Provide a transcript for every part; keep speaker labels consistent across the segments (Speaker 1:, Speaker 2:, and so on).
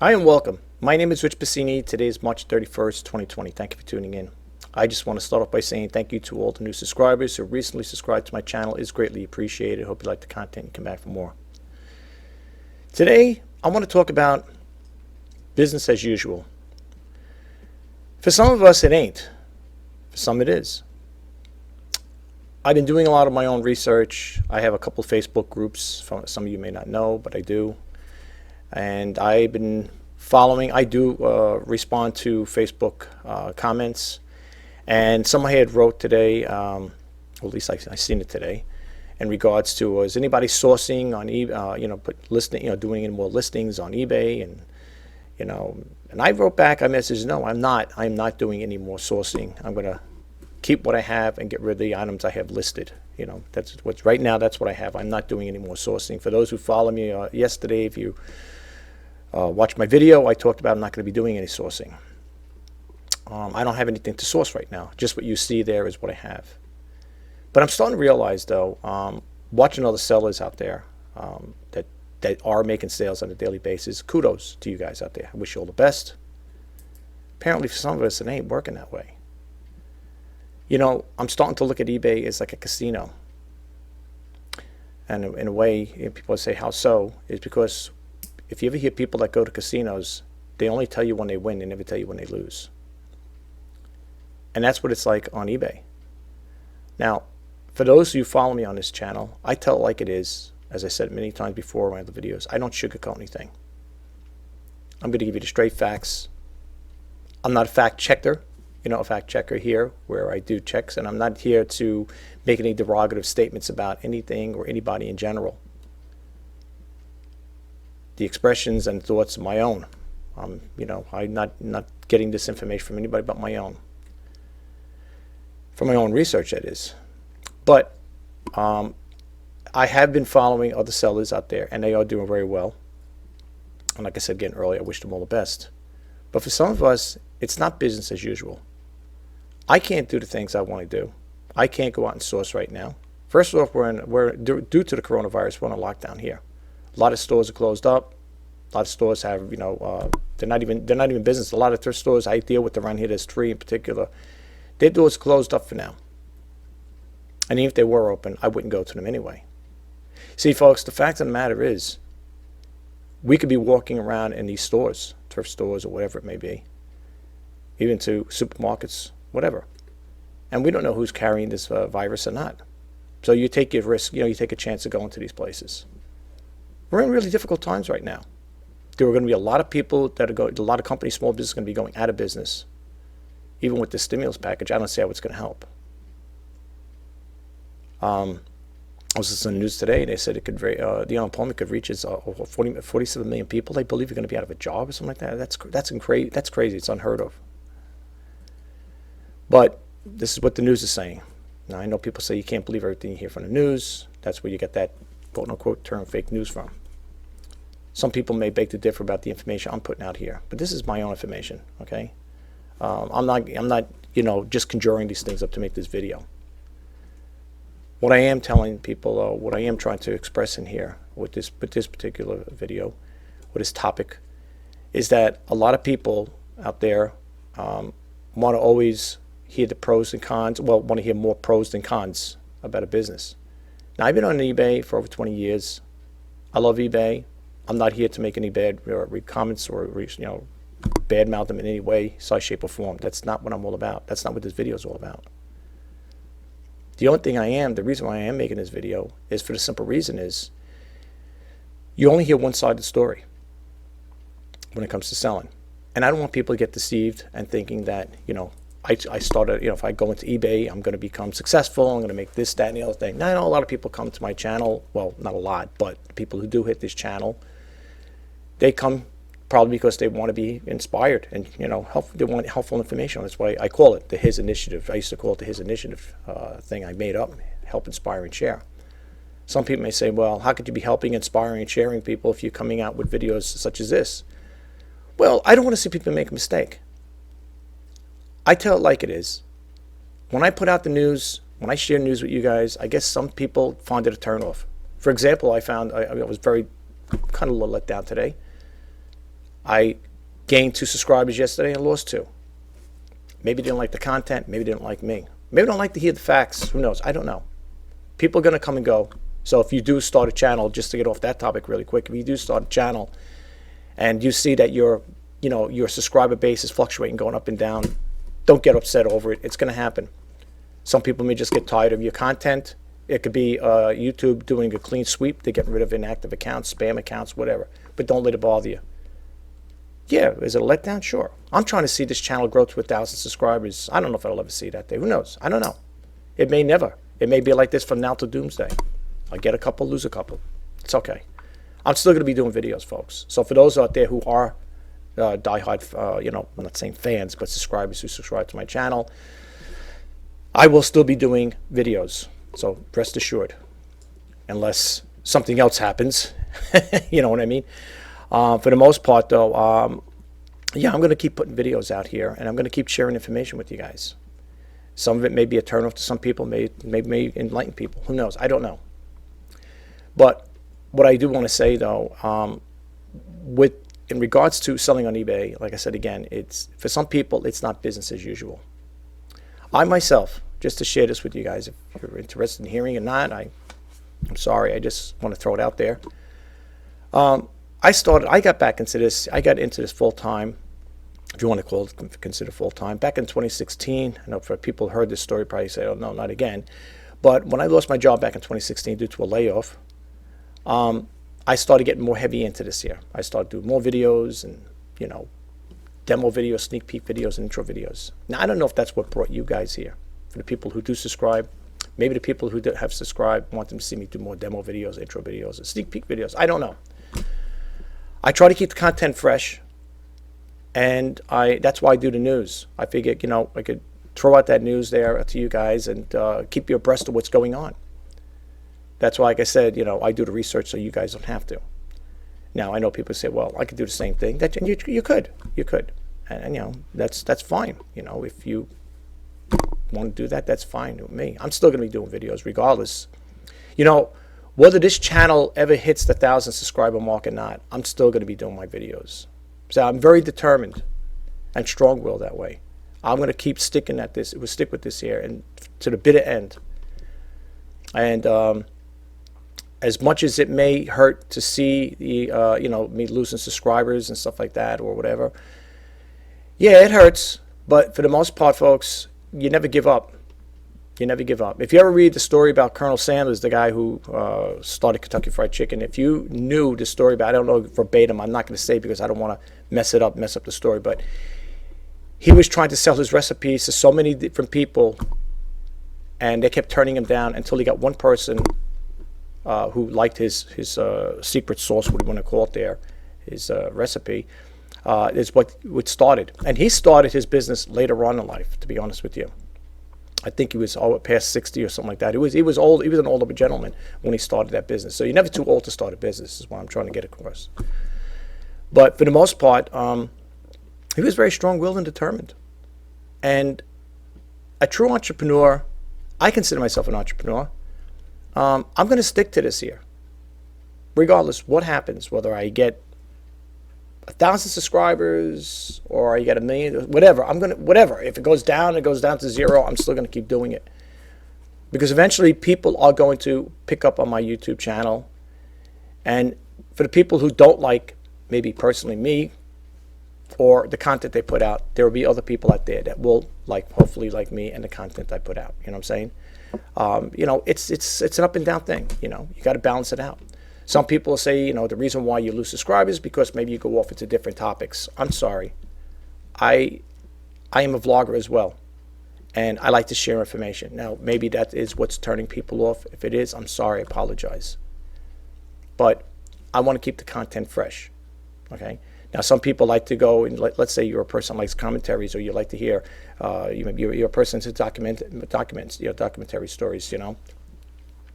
Speaker 1: Hi and welcome. My name is Rich Pasini. Today is March 31st, 2020. Thank you for tuning in. I just want to start off by saying thank you to all the new subscribers who recently subscribed to my channel. It's greatly appreciated. Hope you like the content and come back for more. Today, I want to talk about business as usual. For some of us, it ain't. For some, it is. I've been doing a lot of my own research. I have a couple of Facebook groups. Some of you may not know, but I do. And I've been following. I do respond to Facebook comments. And somebody had wrote today, or at least I seen it today, in regards to is anybody sourcing on eBay, doing any more listings on eBay, and I wrote back. I messaged, no, I'm not. I'm not doing any more sourcing. I'm going to keep what I have and get rid of the items I have listed. That's what's right now. That's what I have. I'm not doing any more sourcing. For those who follow me yesterday, if you watch my video, I talked about I'm not going to be doing any sourcing. I don't have anything to source right now. Just what you see there is what I have. But I'm starting to realize, though, watching other sellers out there that are making sales on a daily basis, kudos to you guys out there. I wish you all the best. Apparently, for some of us, it ain't working that way. I'm starting to look at eBay as like a casino. And in a way, people say, how so? Is because if you ever hear people that go to casinos, they only tell you when they win. They never tell you when they lose. And that's what it's like on eBay. Now, for those of you who follow me on this channel, I tell it like it is. As I said many times before in my other videos, I don't sugarcoat anything. I'm going to give you the straight facts. I'm not a fact checker. A fact checker here where I do checks, and I'm not here to make any derogative statements about anything or anybody in general. The expressions and thoughts are my own. I'm not getting this information from anybody but my own. From my own research, that is. But I have been following other sellers out there, and they are doing very well. And like I said again earlier, I wish them all the best. But for some of us, it's not business as usual. I can't do the things I want to do. I can't go out and source right now. First off, we're due to the coronavirus, we're on a lockdown here. A lot of stores are closed up. A lot of stores have, they're not even business. A lot of thrift stores I deal with around here, there's 3 in particular. Their doors closed up for now. And even if they were open, I wouldn't go to them anyway. See, folks, the fact of the matter is, we could be walking around in these stores, thrift stores or whatever it may be, even to supermarkets, whatever. And we don't know who's carrying this virus or not. So you take your risk, you take a chance of going to these places. We're in really difficult times right now. There are going to be a lot of people that are going, a lot of companies, small business, going to be going out of business. Even with the stimulus package, I don't see how it's going to help. I was listening to the news today, and they said it could, the unemployment could reach 47 million people. They believe you're going to be out of a job or something like that. That's crazy. It's unheard of. But this is what the news is saying. Now, I know people say you can't believe everything you hear from the news. That's where you get that quote-unquote term fake news from. Some people may beg to differ about the information I'm putting out here, but this is my own information, okay? I'm not just conjuring these things up to make this video. What I am telling people, what I am trying to express in here with this particular video, with this topic, is that a lot of people out there want to always hear the pros and cons, want to hear more pros than cons about a business. Now, I've been on eBay for over 20 years. I love eBay. I'm not here to make any bad comments or badmouth them in any way, size, shape, or form. That's not what I'm all about. That's not what this video is all about. The only thing the reason why I am making this video is for the simple reason is you only hear one side of the story when it comes to selling. And I don't want people to get deceived and thinking that, I started, if I go into eBay, I'm going to become successful, I'm going to make this, that, and the other thing. Now, I know a lot of people come to my channel, well, not a lot, but people who do hit this channel, they come probably because they want to be inspired and, they want helpful information. That's why I call it the His Initiative. I used to call it the His Initiative thing I made up, help, inspire, and share. Some people may say, well, how could you be helping, inspiring, and sharing people if you're coming out with videos such as this? Well, I don't want to see people make a mistake. I tell it like it is. When I put out the news, when I share news with you guys, I guess some people find it a turnoff. For example, I found I was very kind of a little let down today. I gained 2 subscribers yesterday and lost 2. Maybe they didn't like the content. Maybe they didn't like me. Maybe they don't like to hear the facts. Who knows? I don't know. People are going to come and go. So if you do start a channel, just to get off that topic really quick, if you do start a channel and you see that your subscriber base is fluctuating, going up and down, don't get upset over it. It's going to happen. Some people may just get tired of your content. It could be YouTube doing a clean sweep. They're getting rid of inactive accounts, spam accounts, whatever. But don't let it bother you. Yeah, is it a letdown? Sure. I'm trying to see this channel grow to 1,000 subscribers. I don't know if I'll ever see that day. Who knows? I don't know. It may never. It may be like this from now to doomsday. I get a couple, lose a couple. It's okay. I'm still going to be doing videos, folks. So for those out there who are diehard, I'm not saying fans, but subscribers who subscribe to my channel, I will still be doing videos. So rest assured, unless something else happens, you know what I mean? For the most part, though, yeah, I'm going to keep putting videos out here, and I'm going to keep sharing information with you guys. Some of it may be a turnoff to some people, may enlighten people. Who knows? I don't know. But what I do want to say, though, in regards to selling on eBay, like I said again, it's for some people, it's not business as usual. I myself, just to share this with you guys, if you're interested in hearing or not, I'm sorry, I just want to throw it out there. I got back into this. I got into this full time, if you want to call it consider full time, back in 2016. I know for people who heard this story probably say, "Oh no, not again." But when I lost my job back in 2016 due to a layoff, I started getting more heavy into this here. I started doing more videos and demo videos, sneak peek videos, and intro videos. Now I don't know if that's what brought you guys here. For the people who do subscribe, maybe the people who have subscribed want them to see me do more demo videos, intro videos, and sneak peek videos. I don't know. I try to keep the content fresh, and that's why I do the news. I figure, I could throw out that news there to you guys and keep you abreast of what's going on. That's why, like I said, I do the research so you guys don't have to. Now, I know people say, well, I could do the same thing. And you could. And that's fine. If you want to do that, that's fine with me. I'm still going to be doing videos regardless. Whether this channel ever hits the 1,000 subscriber mark or not, I'm still going to be doing my videos. So I'm very determined and strong-willed that way. I'm going to keep sticking at this. We'll stick with this here and to the bitter end. And as much as it may hurt to see the me losing subscribers and stuff like that or whatever, yeah, it hurts. But for the most part, folks, you never give up. You never give up. If you ever read the story about Colonel Sanders, the guy who started Kentucky Fried Chicken, if you knew the story about, I don't know verbatim, I'm not going to say because I don't want to mess up the story, but he was trying to sell his recipes to so many different people, and they kept turning him down until he got one person who liked his secret sauce, what do you want to call it there, his recipe, is what started. And he started his business later on in life, to be honest with you. I think he was past 60 or something like that. He was old. He was an older gentleman when he started that business. So you're never too old to start a business, is what I'm trying to get across. But for the most part, he was very strong-willed and determined. And a true entrepreneur, I consider myself an entrepreneur. I'm going to stick to this here, regardless what happens, whether I get 1,000 subscribers or I get 1 million, whatever. Whatever. If it goes down to 0. I'm still going to keep doing it, because eventually people are going to pick up on my YouTube channel. And for the people who don't like, maybe personally me, or the content they put out, there will be other people out there that will hopefully like me and the content I put out. You know what I'm saying? It's an up and down thing. You got to balance it out. Some people say, the reason why you lose subscribers is because maybe you go off into different topics. I'm sorry. I am a vlogger as well, and I like to share information. Now, maybe that is what's turning people off. If it is, I'm sorry. I apologize. But I want to keep the content fresh. Okay? Now, some people like to go and let's say you're a person who likes commentaries, or you like to hear, you're a person who documentary stories,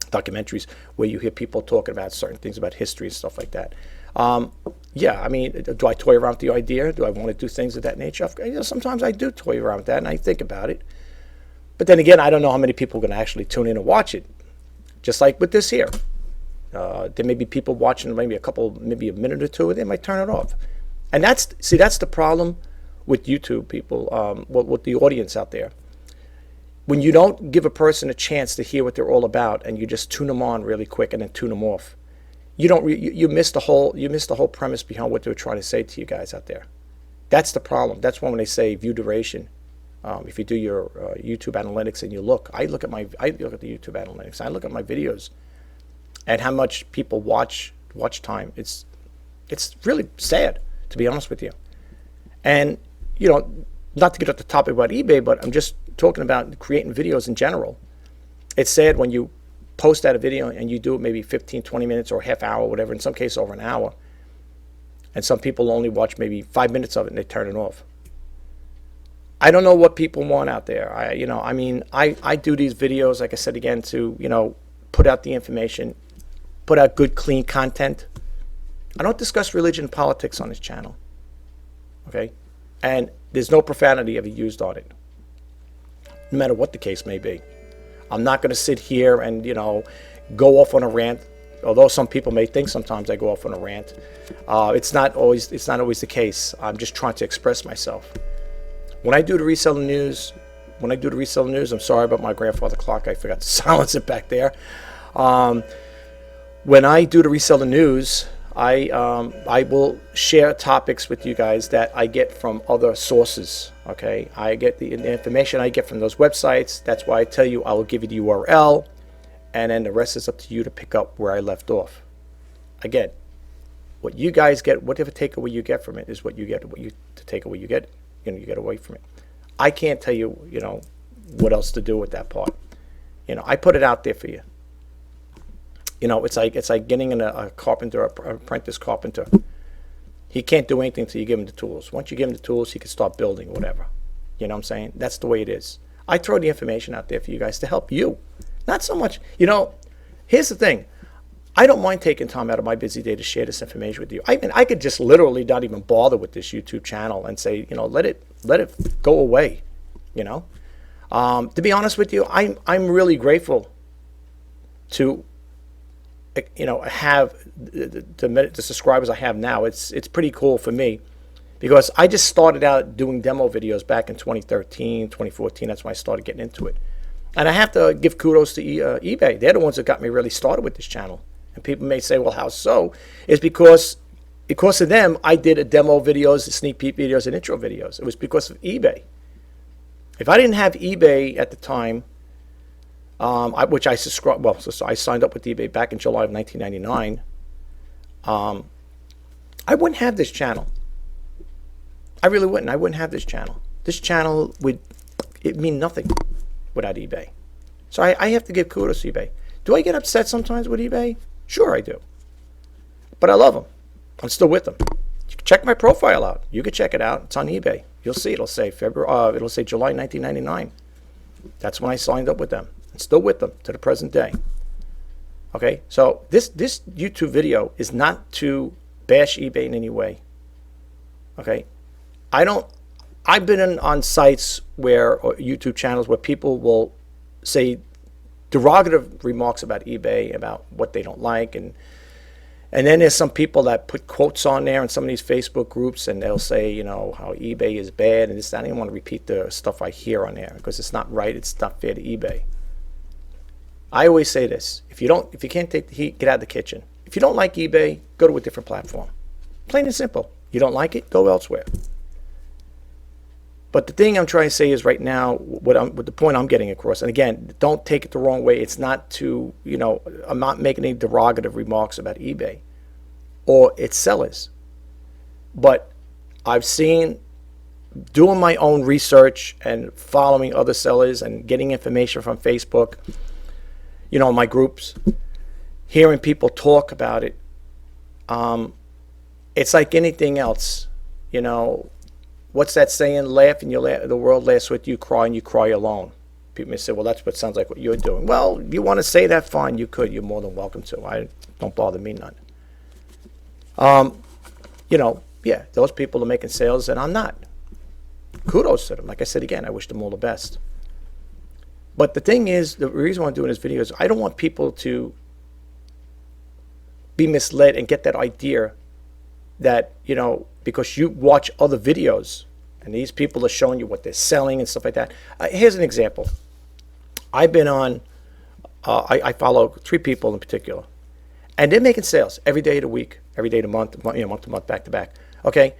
Speaker 1: documentaries where you hear people talking about certain things about history and stuff like that. Yeah, I mean, do I toy around with the idea? Do I want to do things of that nature? Sometimes I do toy around with that, and I think about it. But then again, I don't know how many people are going to actually tune in and watch it. Just like with this here. There may be people watching maybe a minute or two, and they might turn it off. And that's the problem with YouTube people, with the audience out there. When you don't give a person a chance to hear what they're all about, and you just tune them on really quick and then tune them off, you miss the whole premise behind what they're trying to say to you guys out there. That's the problem. That's why when they say view duration, if you do your YouTube analytics and you look, I look at the YouTube analytics. I look at my videos and how much people watch time. It's really sad, to be honest with you. And not to get off the topic about eBay, but I'm just talking about creating videos in general. It's sad when you post out a video and you do it maybe 15, 20 minutes or a half hour, whatever, in some cases over an hour. And some people only watch maybe 5 minutes of it and they turn it off. I don't know what people want out there. I do these videos, like I said again, to, put out the information, put out good, clean content. I don't discuss religion and politics on this channel. Okay? And there's no profanity ever used on it, no matter what the case may be. I'm not going to sit here and, go off on a rant, although some people may think sometimes I go off on a rant. It's not always the case. I'm just trying to express myself. When I do the reseller news, I'm sorry about my grandfather clock. I forgot to silence it back there. When I do the reseller news, I will share topics with you guys that I get from other sources. Okay, I get the information I get from those websites. That's why I tell you I will give you the URL, and then the rest is up to you to pick up where I left off. Again, what you guys get, whatever takeaway you get from it, is what you get. To take away you get, you get away from it. I can't tell you, what else to do with that part. I put it out there for you. It's like getting in a carpenter, an apprentice carpenter. He can't do anything until you give him the tools. Once you give him the tools, he can start building whatever. You know what I'm saying? That's the way it is. I throw the information out there for you guys to help you. Not so much, here's the thing. I don't mind taking time out of my busy day to share this information with you. I mean, I could just literally not even bother with this YouTube channel and say, let it go away, To be honest with you, I'm really grateful to have the subscribers I have now. It's pretty cool for me, because I just started out doing demo videos back in 2013, 2014. That's when I started getting into it. And I have to give kudos to eBay. They're the ones that got me really started with this channel. And people may say, well, how so? It's because of them, I did a demo videos, sneak peek videos, and intro videos. It was because of eBay. If I didn't have eBay at the time, which I subscribed, so I signed up with eBay back in July of 1999. I wouldn't have this channel. I really wouldn't. I wouldn't have this channel. This channel would mean nothing without eBay. So I have to give kudos to eBay. Do I get upset sometimes with eBay? Sure I do. But I love them. I'm still with them. Check my profile out. You can check it out. It's on eBay. You'll see. It'll say July 1999. That's when I signed up with them. Still with them to the present day. Okay, so this YouTube video is not to bash eBay in any way. Okay, I've been on sites or YouTube channels where people will say derogative remarks about eBay, about what they don't like, and then there's some people that put quotes on there in some of these Facebook groups, and they'll say, how eBay is bad, and I don't even want to repeat the stuff I hear on there because it's not right. It's not fair to eBay. I always say this: if you can't take the heat, get out of the kitchen. If you don't like eBay, go to a different platform. Plain and simple. You don't like it, go elsewhere. But the thing I'm trying to say is right now, what the point I'm getting across, and again, don't take it the wrong way. It's not to, I'm not making any derogative remarks about eBay or its sellers. But I've seen, doing my own research and following other sellers and getting information from Facebook, my groups, hearing people talk about it, it's like anything else. What's that saying? Laugh and the world laughs with you. Cry and you cry alone. People may say, well, that's what sounds like what you're doing. Well, you want to say that, fine, you could. You're more than welcome to. Don't bother me none. Yeah, those people are making sales and I'm not. Kudos to them. Like I said again, I wish them all the best. But the thing is, the reason why I'm doing this video is I don't want people to be misled and get that idea that, because you watch other videos and these people are showing you what they're selling and stuff like that. Here's an example. I've been on, I follow 3 people in particular, and they're making sales every day of the week, every day of the month, month to month, back to back. Okay.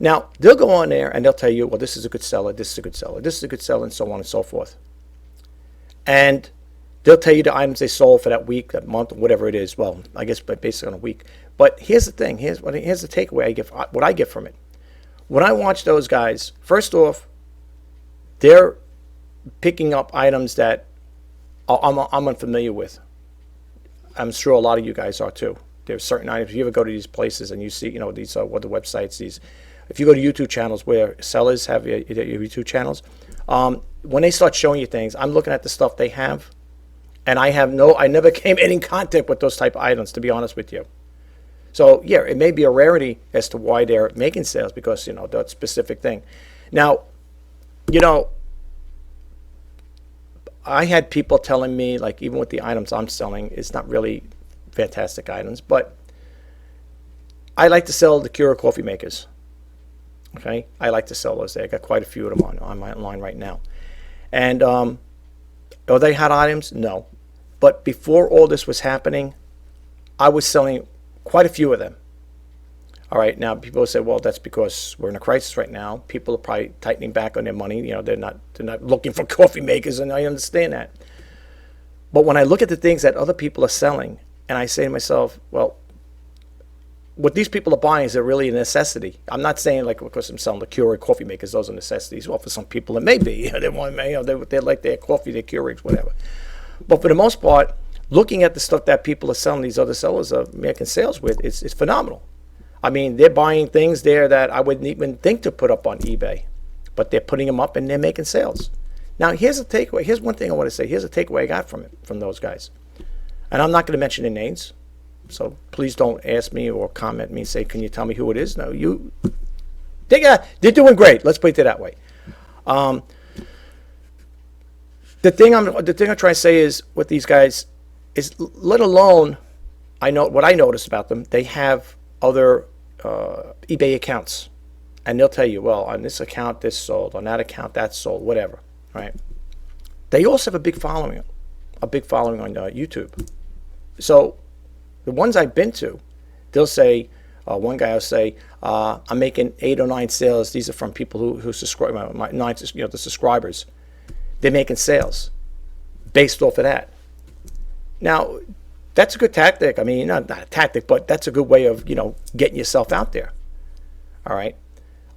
Speaker 1: Now, they'll go on there and they'll tell you, well, this is a good seller, this is a good seller, this is a good seller, and so on and so forth. And they'll tell you the items they sold for that week, that month, whatever it is. Well, I guess basically on a week. But here's the thing. Here's the takeaway I get. What I get from it. When I watch those guys, first off, they're picking up items that I'm unfamiliar with. I'm sure a lot of you guys are too. There's certain items. If you ever go to these places and you see, these what the websites, these. If you go to YouTube channels where sellers have your YouTube channels, when they start showing you things, I'm looking at the stuff they have, and I never came in contact with those type of items, to be honest with you. So yeah, it may be a rarity as to why they're making sales, because that specific thing. Now, I had people telling me, like, even with the items I'm selling, it's not really fantastic items, but I like to sell the Keurig coffee makers. Okay, I like to sell those. I got quite a few of them on my line right now. And are they hot items? No. But before all this was happening, I was selling quite a few of them. All right, now people say, well, that's because we're in a crisis right now. People are probably tightening back on their money. They're not looking for coffee makers, and I understand that. But when I look at the things that other people are selling, and I say to myself, well, what these people are buying, is it really a necessity? I'm not saying, like, because I'm selling the Keurig coffee makers, those are necessities. Well, for some people it may be. They want, they like their coffee, their Keurigs, whatever. But for the most part, looking at the stuff that people are selling, these other sellers are making sales with, it's phenomenal. I mean, they're buying things there that I wouldn't even think to put up on eBay, but they're putting them up and they're making sales. Now, here's a takeaway. Here's one thing I want to say. Here's a takeaway I got from those guys. And I'm not going to mention their names. So please don't ask me or comment me and say, can you tell me who it is? No, they're doing great. Let's put it that way. The thing I'm trying to say is with these guys is, let alone, I know what I noticed about them, they have other eBay accounts, and they'll tell you, well, on this account this sold, on that account that sold, whatever, right? They also have a big following on YouTube. So the ones I've been to, they'll say, one guy will say, I'm making 8 or 9 sales. These are from people who subscribe, the subscribers. They're making sales based off of that. Now, that's a good tactic. I mean, not a tactic, but that's a good way of, getting yourself out there. All right.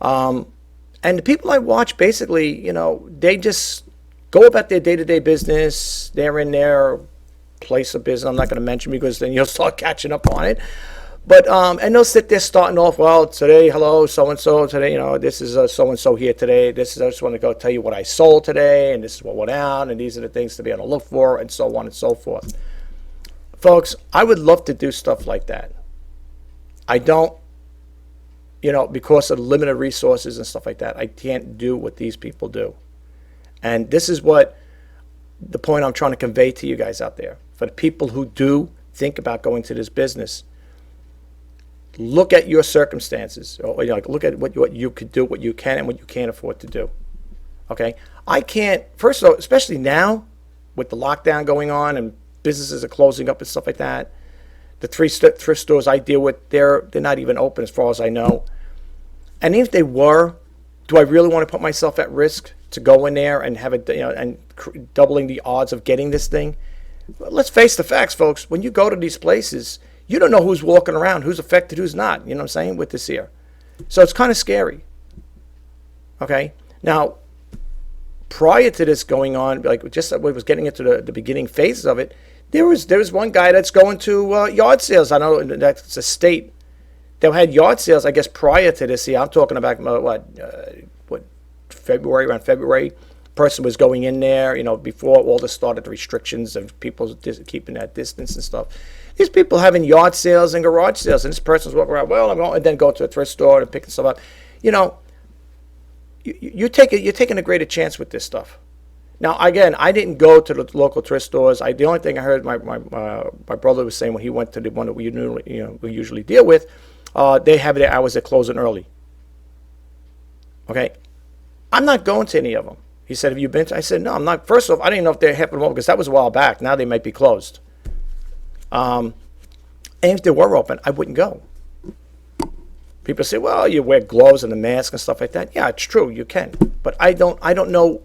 Speaker 1: And the people I watch, basically, they just go about their day-to-day business. They're in their place of business. I'm not going to mention, because then you'll start catching up on it. But and they'll sit there starting off, well, today, hello, so-and-so, today, this is so-and-so here today. I just want to go tell you what I sold today, and this is what went out, and these are the things to be on the look for, and so on and so forth. Folks, I would love to do stuff like that. I don't, because of limited resources and stuff like that, I can't do what these people do. And this is what the point I'm trying to convey to you guys out there. For the people who do think about going to this business, look at your circumstances. Or, look at what you could do, what you can and what you can't afford to do. Okay? I can't, first of all, especially now with the lockdown going on and businesses are closing up and stuff like that. The thrift stores I deal with, they're not even open as far as I know. And even if they were, do I really want to put myself at risk to go in there and have it, and doubling the odds of getting this thing? Well, let's face the facts, folks. When you go to these places, you don't know who's walking around, who's affected, who's not. You know what I'm saying, with this here. So it's kind of scary. Okay? Now, prior to this going on, like just when I was getting into the beginning phases of it, there was one guy that's going to yard sales. I know that's a state that had yard sales, I guess, prior to this here. I'm talking about, February, around February. Person was going in there, before all this started, the restrictions of people keeping that distance and stuff. These people having yard sales and garage sales, and this person's walking around, well, I'm going, and then go to a thrift store and picking stuff up. You're taking a greater chance with this stuff. Now, again, I didn't go to the local thrift stores. The only thing I heard my brother was saying when he went to the one that we usually deal with, They have their hours, they're closing early. Okay, I'm not going to any of them. He said, have you been to? I said, no, I'm not. First off, I didn't know if they happened because that was a while back. Now they might be closed. And if they were open, I wouldn't go. People say, well, you wear gloves and a mask and stuff like that. Yeah, it's true, you can. But I don't know,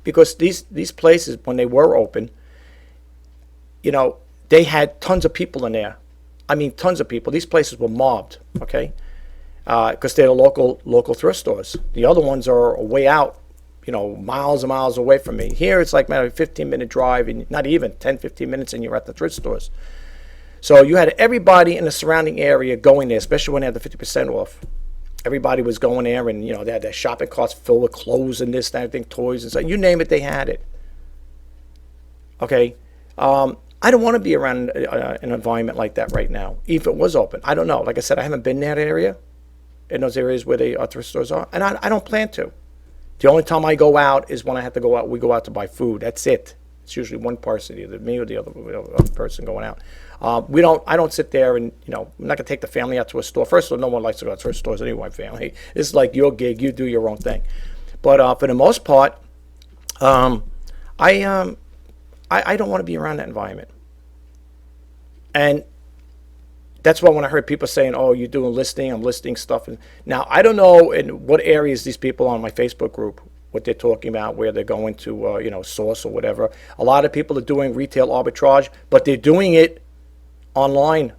Speaker 1: because these places, when they were open, they had tons of people in there. I mean, tons of people. These places were mobbed, okay? Because they're local thrift stores. The other ones are way out, miles and miles away from me. Here it's like maybe a 15-minute drive, and not even 10, 15 minutes, and you're at the thrift stores. So you had everybody in the surrounding area going there, especially when they had the 50% off. Everybody was going there, and they had their shopping carts filled with clothes and this, that, everything, toys and stuff. You name it, they had it. Okay, I don't want to be around an environment like that right now, if it was open. I don't know. Like I said, I haven't been in that area, in those areas where the thrift stores are, and I don't plan to. The only time I go out is when I have to go out. We go out to buy food. That's it. It's usually one person, either me or the other person going out. I don't sit there and, I'm not going to take the family out to a store. First of all, no one likes to go to thrift stores anyway, family. It's like your gig. You do your own thing. But for the most part, I don't want to be around that environment. And that's why when I heard people saying, oh, you're doing listing, I'm listing stuff. And now, I don't know in what areas these people on my Facebook group, what they're talking about, where they're going to, source or whatever. A lot of people are doing retail arbitrage, but they're doing it online.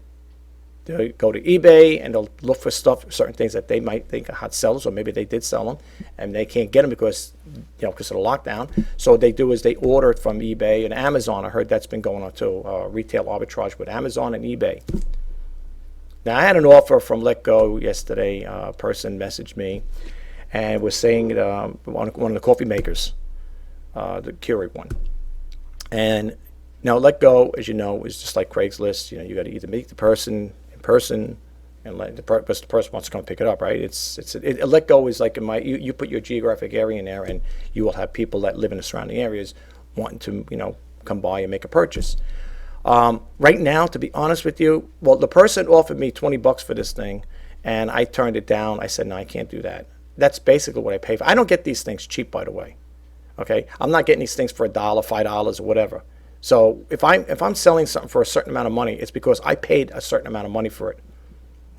Speaker 1: They go to eBay and they'll look for stuff, certain things that they might think are hot sellers, or maybe they did sell them, and they can't get them because of the lockdown. So what they do is they order it from eBay and Amazon. I heard that's been going on too, retail arbitrage with Amazon and eBay. Now, I had an offer from Let Go yesterday. A person messaged me and was saying one of the coffee makers, the Keurig one. And now Let Go, as you know, is just like Craigslist. You got to either meet the person in person, and the person wants to come pick it up, right? Let Go is like you put your geographic area in there, and you will have people that live in the surrounding areas wanting to come by and make a purchase. Right now, to be honest with you, well, the person offered me $20 for this thing, and I turned it down. I said, no, I can't do that. That's basically what I pay for. I don't get these things cheap, by the way. Okay, I'm not getting these things for $1, $5, or whatever. So if I'm selling something for a certain amount of money, it's because I paid a certain amount of money for it.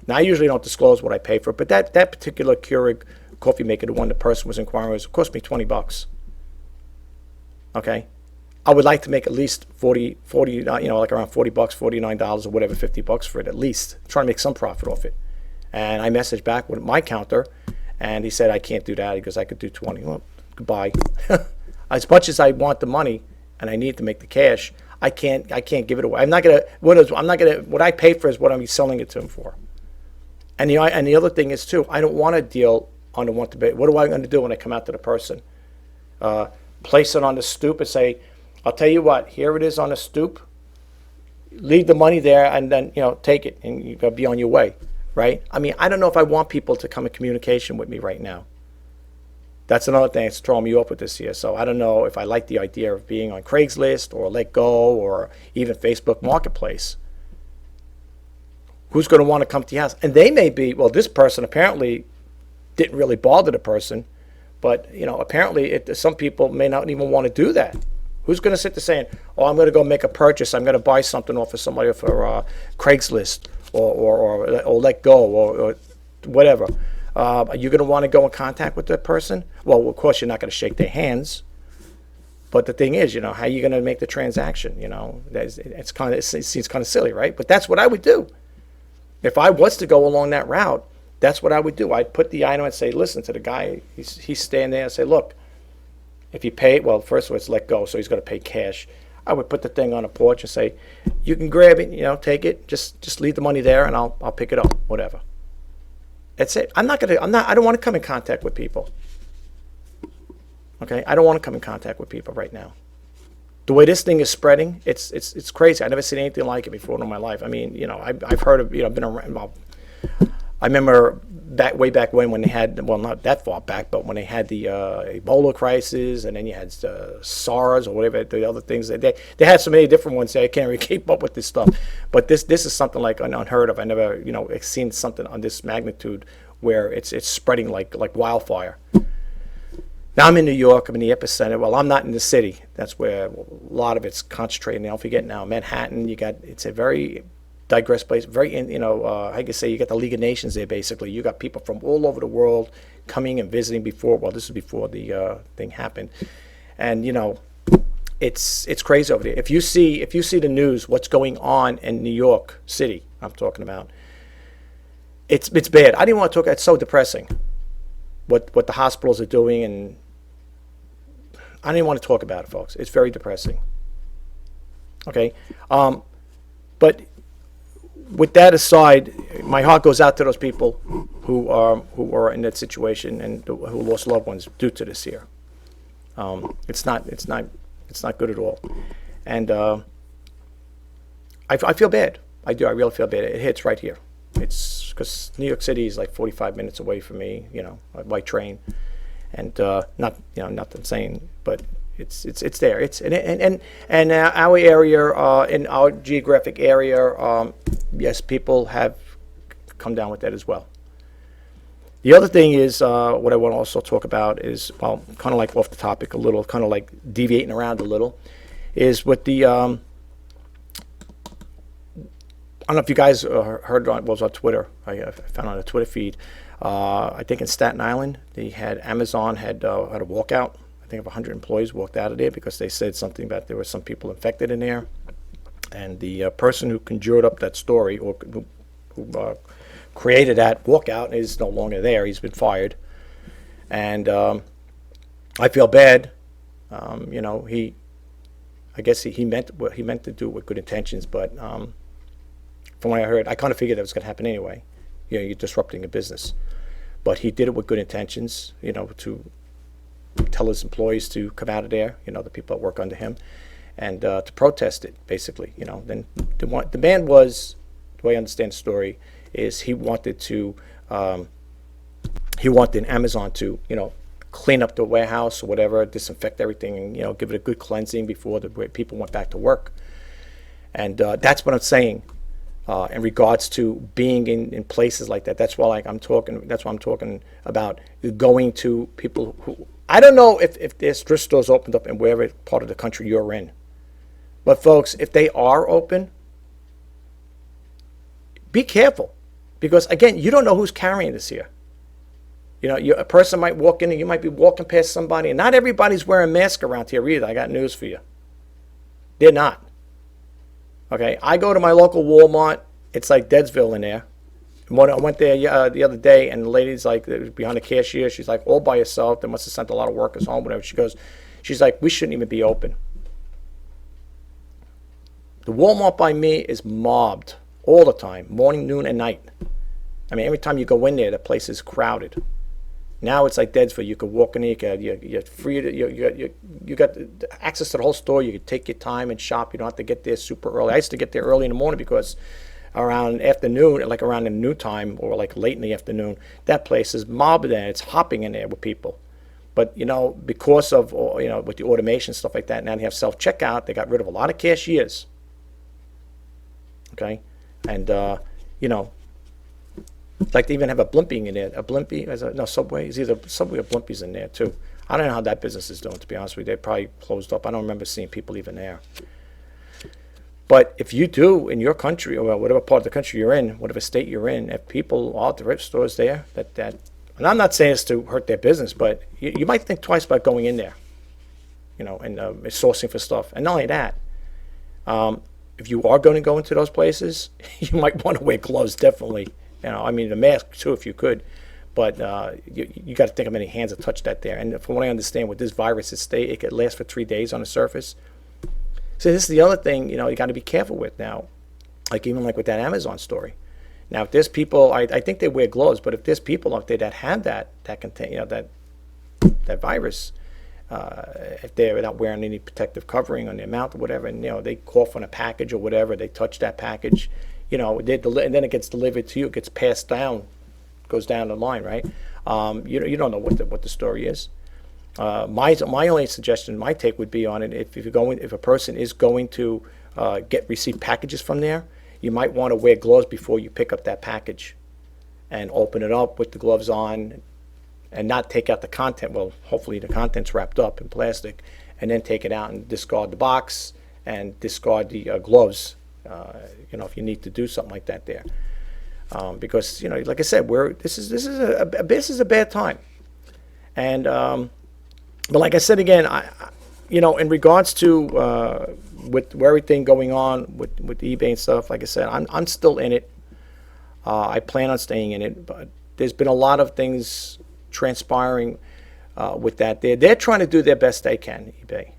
Speaker 1: Now, I usually don't disclose what I pay for it, but that particular Keurig coffee maker, the one the person was inquiring was, cost me $20. Okay, I would like to make at least 40, like around $40, $49 or whatever, $50 for it at least. I'm trying to make some profit off it. And I messaged back with my counter, and he said, I can't do that because I could do 20. Well, goodbye. As much as I want the money and I need to make the cash, I can't give it away. I'm not gonna. What I pay for is what I'm selling it to him for. And the other thing is too, I don't want to deal on the one to pay. What am I going to do when I come out to the person? Place it on the stoop and say, I'll tell you what, here it is on the stoop. Leave the money there and then, take it and you're going to be on your way, right? I mean, I don't know if I want people to come in communication with me right now. That's another thing that's throwing me off with this year. So I don't know if I like the idea of being on Craigslist or Let Go or even Facebook Marketplace. Who's going to want to come to your house? And they may be, well, this person apparently didn't really bother the person, but, apparently some people may not even want to do that. Who's going to sit there saying, oh, I'm going to go make a purchase, I'm going to buy something off of somebody for Craigslist or Let Go or whatever. Are you going to want to go in contact with that person? Well, of course, you're not going to shake their hands. But the thing is, how are you going to make the transaction? It seems kind of silly, right? But that's what I would do. If I was to go along that route, that's what I would do. I'd put the item and say, listen to the guy. He's standing there and say, look, if you pay, well, first of all, it's Let Go, so he's going to pay cash. I would put the thing on a porch and say, you can grab it, take it, just leave the money there, and I'll pick it up, whatever. That's it. I don't want to come in contact with people. Okay, I don't want to come in contact with people right now. The way this thing is spreading, it's crazy. I've never seen anything like it before in my life. I mean, I've heard of, been around. Well, I remember way back when they had, well, not that far back, but when they had the Ebola crisis, and then you had SARS or whatever the other things. They had so many different ones. I can't really keep up with this stuff. But this is something like unheard of. I never seen something on this magnitude where it's spreading like wildfire. Now I'm in New York. I'm in the epicenter. Well, I'm not in the city. That's where a lot of it's concentrated. Now, if you get now Manhattan, it's a very digressed place. Very, I can say you got the League of Nations there. Basically, you got people from all over the world coming and visiting before. Well, this is before the thing happened, and it's crazy over there. If you see the news, what's going on in New York City, I'm talking about. It's bad. I didn't want to talk. It's so depressing. What the hospitals are doing, and I didn't want to talk about it, folks. It's very depressing. Okay, but with that aside, my heart goes out to those people who are in that situation and who lost loved ones due to this here. It's not good at all, and I feel bad. I do. I really feel bad. It hits right here. It's because New York City is like 45 minutes away from me, by train, and not insane, but it's there. It's and our area, in our geographic area, yes, people have come down with that as well. The other thing is what I want to also talk about is, well, kind of like off the topic a little, kind of like deviating around a little, is with the I don't know if you guys heard it was on Twitter. I found on a Twitter feed. I think in Staten Island, Amazon had a walkout. I think of 100 employees walked out of there because they said something about there were some people infected in there. And the person who conjured up that story, or who created that walkout, is no longer there. He's been fired. And I feel bad. I guess he meant to do it with good intentions, but from what I heard, I kind of figured that was going to happen anyway. You're disrupting a business. But he did it with good intentions, to tell his employees to come out of there, the people that work under him, and to protest it, basically. Then the man was, the way I understand the story, is he wanted Amazon to, clean up the warehouse or whatever, disinfect everything, and, give it a good cleansing before the people went back to work. And that's what I'm saying. In regards to being in places like that. That's why I'm talking about going to people who, I don't know if there's thrift stores opened up in wherever part of the country you're in. But folks, if they are open, be careful. Because again, you don't know who's carrying this here. A person might walk in and you might be walking past somebody, and not everybody's wearing masks around here either. I got news for you. They're not. Okay, I go to my local Walmart. It's like Deadsville in there. And when I went there the other day, and the lady's like behind the cashier. She's like all by herself. They must have sent a lot of workers home, whatever. She's like, we shouldn't even be open. The Walmart by me is mobbed all the time, morning, noon, and night. I mean, every time you go in there, the place is crowded. Now it's like Deadsville. You could walk in there. You're free. You got access to the whole store. You could take your time and shop. You don't have to get there super early. I used to get there early in the morning because around afternoon, like around the noon time or like late in the afternoon, that place is mobbed and it's hopping in there with people. But because of with the automation stuff like that, now they have self-checkout. They got rid of a lot of cashiers. Okay, and like they even have a Blimpie in there. A Blimpie, Subway. It's either Subway or Blimpies in there too. I don't know how that business is doing, to be honest with you. They probably closed up. I don't remember seeing people even there. But if you do in your country, or whatever part of the country you're in, whatever state you're in, if people are at the thrift stores there, and I'm not saying this to hurt their business, but you might think twice about going in there, and sourcing for stuff. And not only that, if you are going to go into those places, you might want to wear gloves, definitely. The mask too, if you could. But you got to think how many hands have touched that there. And from what I understand, with this virus, it could last for 3 days on the surface. So this is the other thing, you got to be careful with now. Like even like with that Amazon story. Now, if there's people, I think they wear gloves, but if there's people out there that have that contain, that virus, if they're not wearing any protective covering on their mouth or whatever, and they cough on a package or whatever, they touch that package, and then it gets delivered to you, it gets passed down goes down the line, right? You don't know what the story is. My only suggestion, my take would be on it, if a person is going to receive packages from there, you might want to wear gloves before you pick up that package, and open it up with the gloves on, and not take out the content. Well, hopefully the content's wrapped up in plastic, and then take it out and discard the box and discard the gloves. If you need to do something like that there, because like I said, this is a bad time, and but like I said again, in regards to with everything going on with eBay and stuff, like I said, I'm still in it. I plan on staying in it, but there's been a lot of things transpiring with that. They're trying to do their best they can, eBay.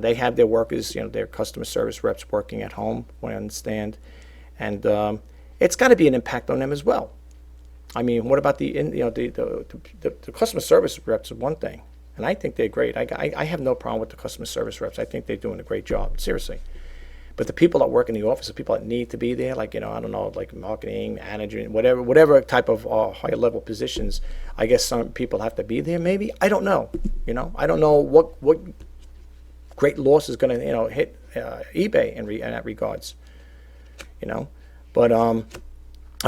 Speaker 1: They have their workers, their customer service reps working at home, what I understand, and it's got to be an impact on them as well. I mean, what about the customer service reps is one thing, and I think they're great. I have no problem with the customer service reps. I think they're doing a great job, seriously. But the people that work in the office, the people that need to be there, like, I don't know, like marketing, management, whatever type of higher level positions, I guess some people have to be there maybe. I don't know. I don't know what great loss is going to, hit eBay in that regards. But I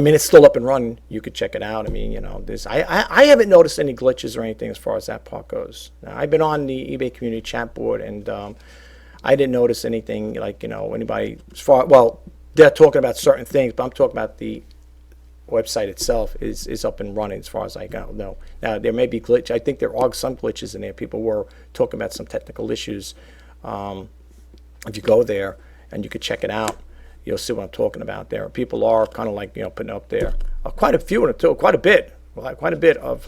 Speaker 1: mean, it's still up and running. You could check it out. I mean, I haven't noticed any glitches or anything as far as that part goes. Now, I've been on the eBay community chat board, and I didn't notice anything like, anybody they're talking about certain things, but I'm talking about the website itself is up and running as far as I know. Now, there may be glitch. I think there are some glitches in there. People were talking about some technical issues. If you go there and you could check it out, you'll see what I'm talking about there. People are kind of like, putting up there quite a bit of,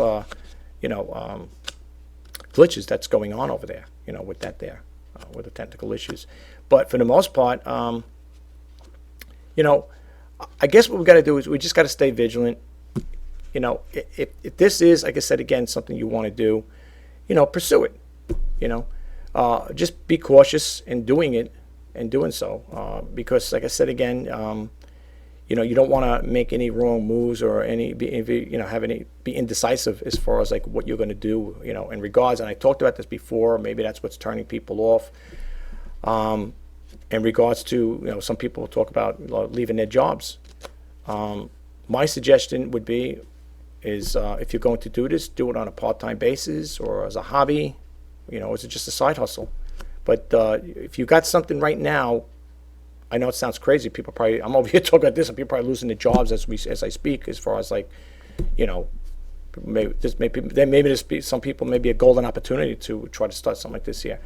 Speaker 1: glitches that's going on over there, with that there. With the technical issues, but for the most part, I guess what we got to do is we just got to stay vigilant. If this is, like I said again, something you want to do, pursue it. Just be cautious in doing it and doing so, because, like I said again, you don't want to make any wrong moves or be indecisive as far as like what you're going to do, in regards. And I talked about this before. Maybe that's what's turning people off. In regards to, some people talk about leaving their jobs. My suggestion would be if you're going to do this, do it on a part-time basis or as a hobby, is it just a side hustle? But if you got something right now, I know it sounds crazy. People probably, I'm over here talking about this, and people are probably losing their jobs as I speak. As far as like, maybe this be some people maybe a golden opportunity to try to start something like this here.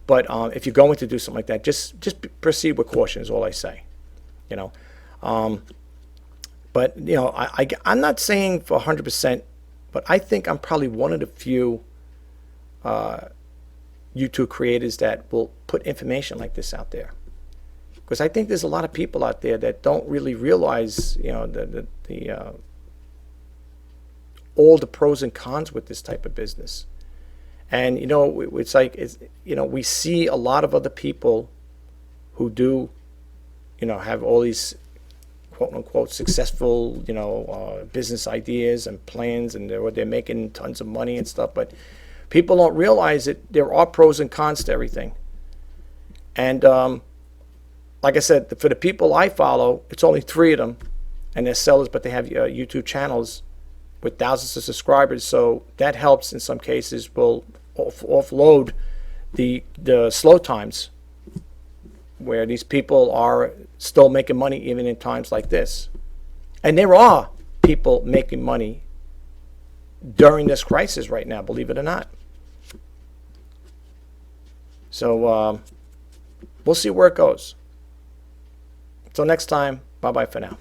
Speaker 1: But if you're going to do something like that, just proceed with caution is all I say. But I'm not saying for 100%, but I think I'm probably one of the few YouTube creators that will put information like this out there. Because I think there's a lot of people out there that don't really realize, all the pros and cons with this type of business. And, it's like, we see a lot of other people who do, have all these quote unquote successful, business ideas and plans, and they're making tons of money and stuff. But people don't realize that there are pros and cons to everything. And, like I said, for the people I follow, it's only 3 of them, and they're sellers, but they have YouTube channels with thousands of subscribers. So that helps in some cases. Will offload the slow times where these people are still making money even in times like this. And there are people making money during this crisis right now, believe it or not. So we'll see where it goes. Until next time, bye-bye for now.